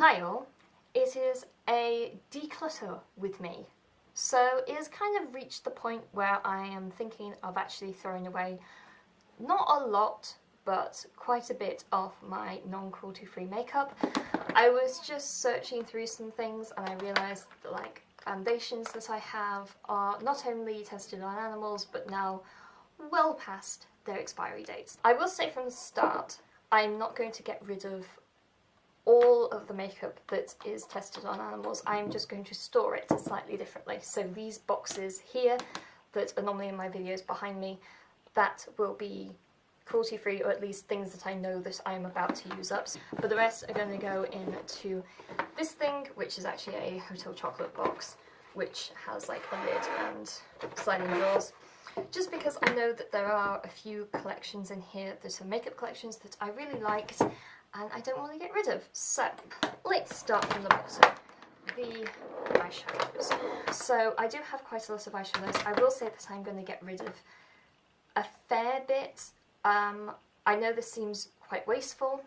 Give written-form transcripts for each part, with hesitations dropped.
Hi all, it is a declutter with me. So it has kind of reached the point where I am thinking of actually throwing away not a lot, but quite a bit of my non-cruelty-free makeup. I was just searching through some things and I realised that like foundations that I have are not only tested on animals but now well past their expiry dates. I will say from the start, I'm not going to get rid of all of the makeup that is tested on animals. I'm just going to store it slightly differently. So these boxes here that are normally in my videos behind me, that will be cruelty-free, or at least things that I know that I'm about to use up. But the rest are going to go into this thing, which is actually a hotel chocolate box, which has like a lid and sliding doors. Just because I know that there are a few collections in here that are makeup collections that I really liked and I don't want to get rid of. So let's start from the bottom. The eyeshadows. So I do have quite a lot of eyeshadows. I will say that I'm going to get rid of a fair bit. I know this seems quite wasteful,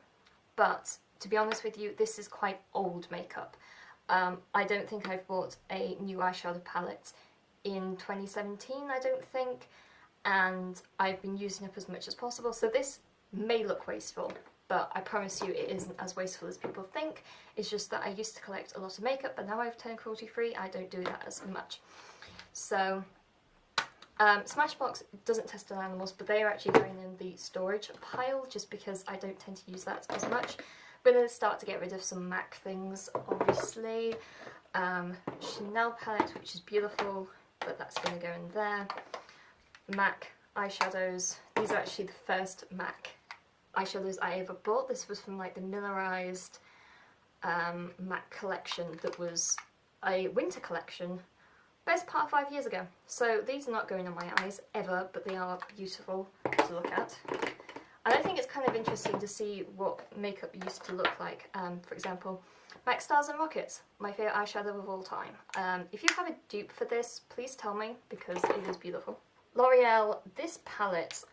but to be honest with you, this is quite old makeup. I don't think I've bought a new eyeshadow palette in 2017, I don't think, and I've been using up as much as possible, so this may look wasteful, but I promise you it isn't as wasteful as people think. It's just that I used to collect a lot of makeup, but now I've turned cruelty-free, I don't do that as much. So Smashbox doesn't test on animals, but they are actually going in the storage pile just because I don't tend to use that as much. I'm going to start to get rid of some MAC things, obviously. Chanel palette, which is beautiful, but that's going to go in there. MAC eyeshadows. These are actually the first MAC eyeshadows I ever bought. This was from like the millerized MAC collection that was a winter collection best part of 5 years ago. So these are not going on my eyes ever, but they are beautiful to look at. And I think it's kind of interesting to see what makeup used to look like. For example, MAC Stars and Rockets, my favourite eyeshadow of all time. If you have a dupe for this, please tell me, because it is beautiful. L'Oreal, this palette,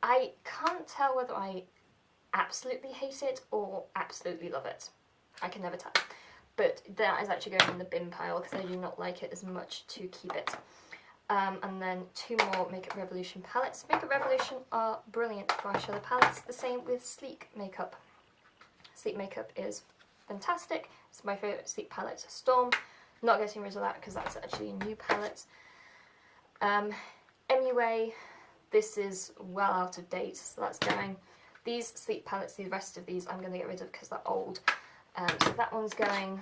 I can't tell whether I absolutely hate it or absolutely love it. I can never tell. But that is actually going in the bin pile because I do not like it as much to keep it. And then two more Makeup Revolution palettes. Makeup Revolution are brilliant for eyeshadow palettes. The same with Sleek makeup. Sleek makeup is fantastic. It's my favourite Sleek palette. Storm. Not getting rid of that because that's actually a new palette. MUA. This is well out of date, so that's going. These Sleek palettes, the rest of these I'm going to get rid of because they're old. So that one's going.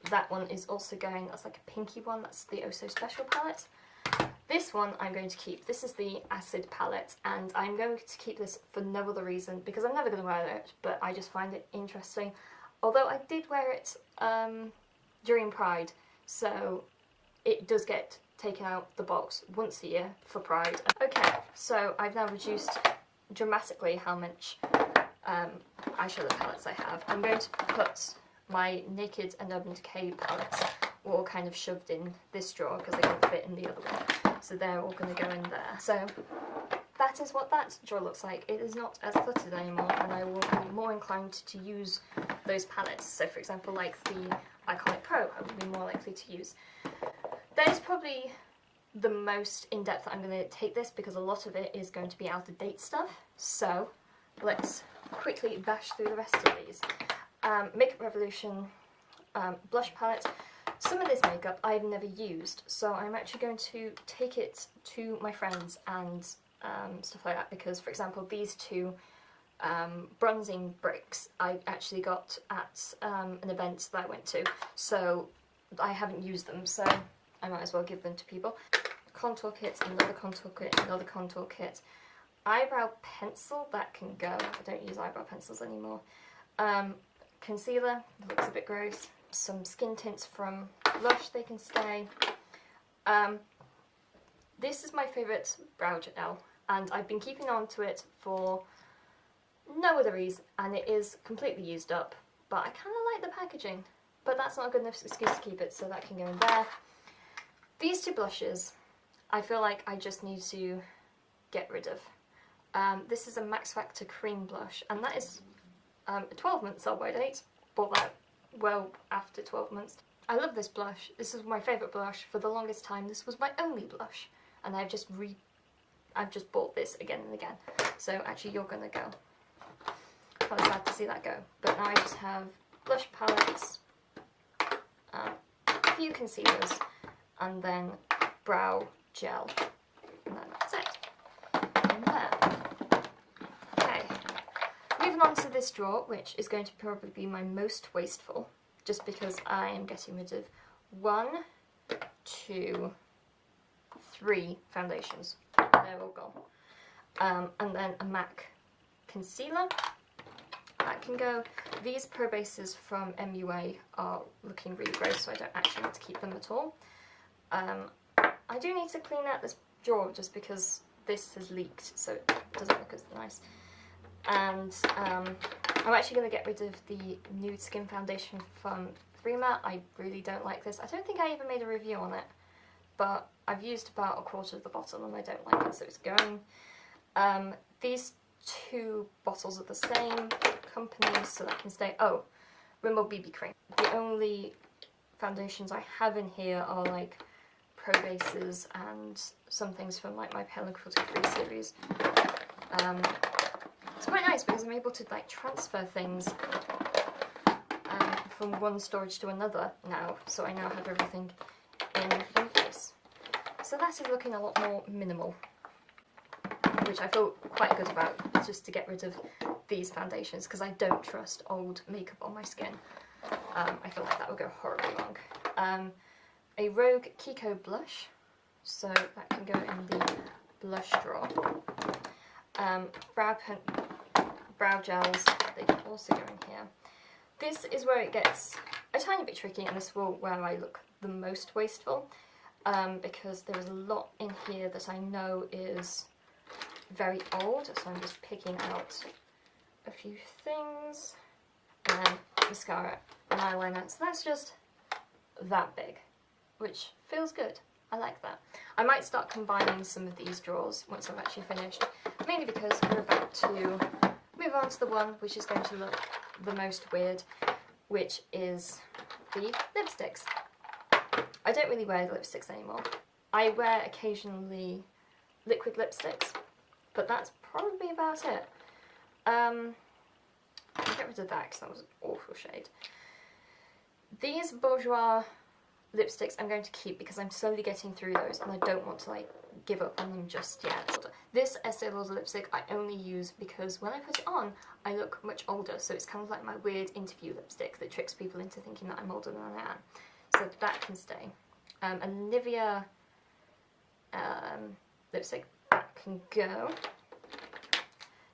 That one is also going. That's like a pinky one. That's the Oh So Special palette. This one I'm going to keep. This is the Acid palette, and I'm going to keep this for no other reason because I'm never going to wear it, but I just find it interesting. Although I did wear it during Pride, so it does get taken out the box once a year for Pride. Okay, so I've now reduced dramatically how much eyeshadow palettes I have. I'm going to put my Naked and Urban Decay palettes all kind of shoved in this drawer because they don't fit in the other one. So they're all going to go in there. So that is what that drawer looks like. It is not as cluttered anymore, and I will be more inclined to use those palettes. So for example, like the Iconic Pro, I would be more likely to use. That is probably the most in-depth that I'm going to take this because a lot of it is going to be out-of-date stuff. So let's quickly bash through the rest of these. Makeup Revolution blush palette. Some of this makeup I've never used, so I'm actually going to take it to my friends and stuff like that because, for example, these two bronzing bricks I actually got at an event that I went to, so I haven't used them, so I might as well give them to people. Contour kit, another contour kit, another contour kit. Eyebrow pencil, that can go. I don't use eyebrow pencils anymore. Concealer, looks a bit gross. Some skin tints from Lush, they can stay. This is my favourite brow gel, and I've been keeping on to it for no other reason, and it is completely used up, but I kind of like the packaging. But that's not a good enough excuse to keep it, so that can go in there. These two blushes, I feel like I just need to get rid of. This is a Max Factor Cream Blush, and that is a 12-month sell-by date. Bought that well after 12 months. I love this blush. This is my favourite blush. For the longest time, this was my only blush, and I've just bought this again and again. So actually, you're gonna go. I was sad to see that go. But now I just have blush palettes, a few concealers, and then brow gel, and then that's it. And there. Okay. Moving on to this drawer, which is going to probably be my most wasteful, just because I am getting rid of 1, 2, 3 foundations. They're all gone. And then a MAC concealer. That can go. These Pro Bases from MUA are looking really gross, so I don't actually need to keep them at all. I do need to clean out this drawer just because this has leaked, so it doesn't look as nice. And I'm actually going to get rid of the Nude Skin Foundation from Freema. I really don't like this. I don't think I even made a review on it, but I've used about 1/4 of the bottle and I don't like it, so it's going. These 2 bottles are the same company, so that can stay. Oh, Rimmel BB Cream. The only foundations I have in here are like Pro Bases and some things from like my Pale and Cruelty-free series. It's quite nice because I'm able to like transfer things from one storage to another now, so I now have everything in one place. So that is looking a lot more minimal, which I feel quite good about, just to get rid of these foundations because I don't trust old makeup on my skin. I feel like that would go horribly wrong. A Rogue Kiko blush, so that can go in the blush drawer. Brow gels, they can also go in here. This is where it gets a tiny bit tricky, and this will where I look the most wasteful, because there is a lot in here that I know is very old, so I'm just picking out a few things. And then mascara and eyeliner, so that's just that big, which feels good. I like that. I might start combining some of these drawers once I've actually finished, mainly because we're about to move on to the one which is going to look the most weird, which is the lipsticks. I don't really wear lipsticks anymore. I wear occasionally liquid lipsticks, but that's probably about it. I'll get rid of that because that was an awful shade. These Bourjois lipsticks I'm going to keep because I'm slowly getting through those and I don't want to like give up on them just yet. This Estee Lauder lipstick I only use because when I put it on I look much older, so it's kind of like my weird interview lipstick that tricks people into thinking that I'm older than I am. So that can stay. A Nivea lipstick, that can go.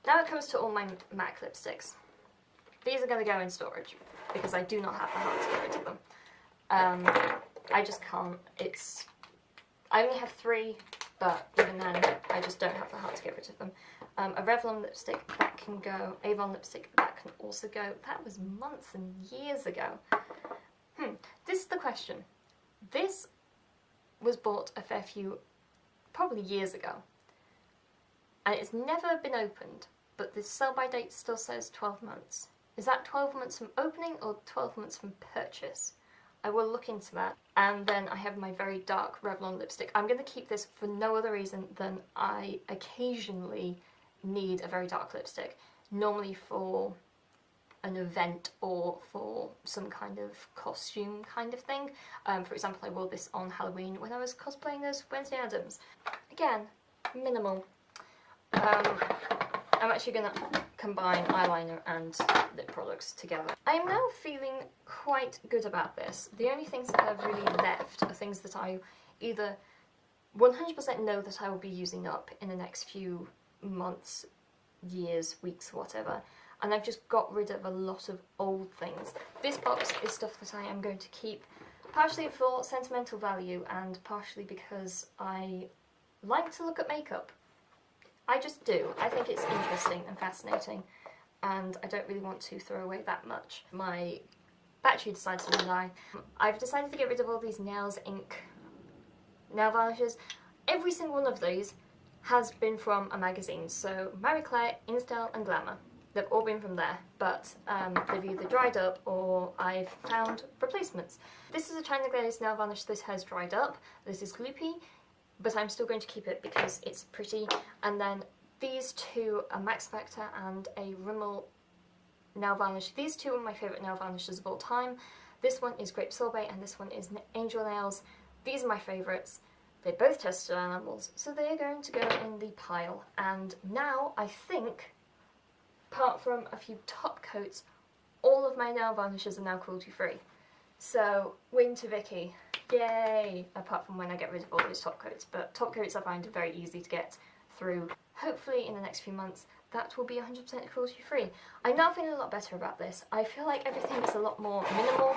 Now it comes to all my MAC lipsticks. These are going to go in storage because I do not have the heart to get rid of them. I just can't. I only have 3, but even then I just don't have the heart to get rid of them. A Revlon lipstick, that can go. Avon lipstick, that can also go. That was months and years ago. This is the question. This was bought a fair few, probably years ago, and it's never been opened, but the sell-by date still says 12 months. Is that 12 months from opening or 12 months from purchase? I will look into that. And then I have my very dark Revlon lipstick. I'm going to keep this for no other reason than I occasionally need a very dark lipstick. Normally for an event or for some kind of costume kind of thing. For example, I wore this on Halloween when I was cosplaying as Wednesday Addams. Again, minimal. I'm actually going to combine eyeliner and lip products together. I am now feeling quite good about this. The only things that I've really left are things that I either 100% know that I will be using up in the next few months, years, weeks, whatever, and I've just got rid of a lot of old things. This box is stuff that I am going to keep, partially for sentimental value and partially because I like to look at makeup. I just do. I think it's interesting and fascinating, and I don't really want to throw away that much. My battery decided to die. I've decided to get rid of all these nails ink nail varnishes. Every single one of these has been from a magazine, so Marie Claire, InStyle and Glamour. They've all been from there, but they've either dried up or I've found replacements. This is a China Glaze nail varnish that has dried up. This is gloopy, but I'm still going to keep it because it's pretty. And then these two are Max Factor and a Rimmel nail varnish. These two are my favourite nail varnishes of all time. This one is Grape Sorbet and this one is Angel Nails. These are my favourites. They both tested on animals, so they are going to go in the pile. And now I think, apart from a few top coats, all of my nail varnishes are now cruelty-free. So, win to Vicky. Yay! Apart from when I get rid of all those top coats. But top coats I find are very easy to get through. Hopefully in the next few months that will be 100% cruelty-free. I'm now feeling a lot better about this. I feel like everything is a lot more minimal.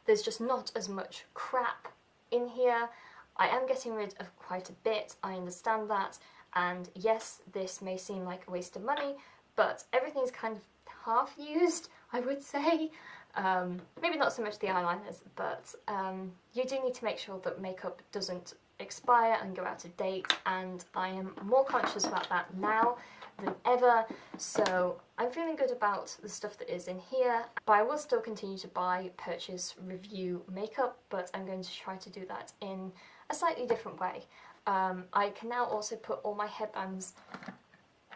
There's just not as much crap in here. I am getting rid of quite a bit, I understand that, and yes, this may seem like a waste of money, but everything's kind of half used, I would say. Maybe not so much the eyeliners, but you do need to make sure that makeup doesn't expire and go out of date, and I am more conscious about that now than ever, so I'm feeling good about the stuff that is in here, but I will still continue to buy, purchase, review makeup, but I'm going to try to do that in a slightly different way. I can now also put all my headbands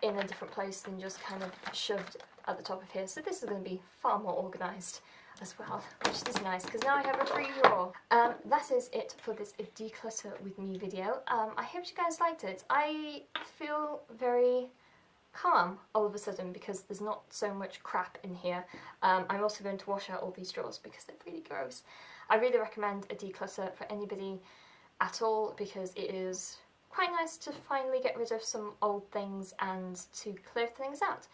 in a different place than just kind of shoved at the top of here, so this is going to be far more organised as well, which is nice because now I have a free drawer. That is it for this declutter with me video. I hope you guys liked it. I feel very calm all of a sudden because there's not so much crap in here. I'm also going to wash out all these drawers because they're really gross. I really recommend a declutter for anybody at all because it is quite nice to finally get rid of some old things and to clear things out.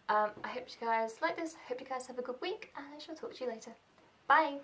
I hope you guys like this, I hope you guys have a good week, and I shall talk to you later. Bye!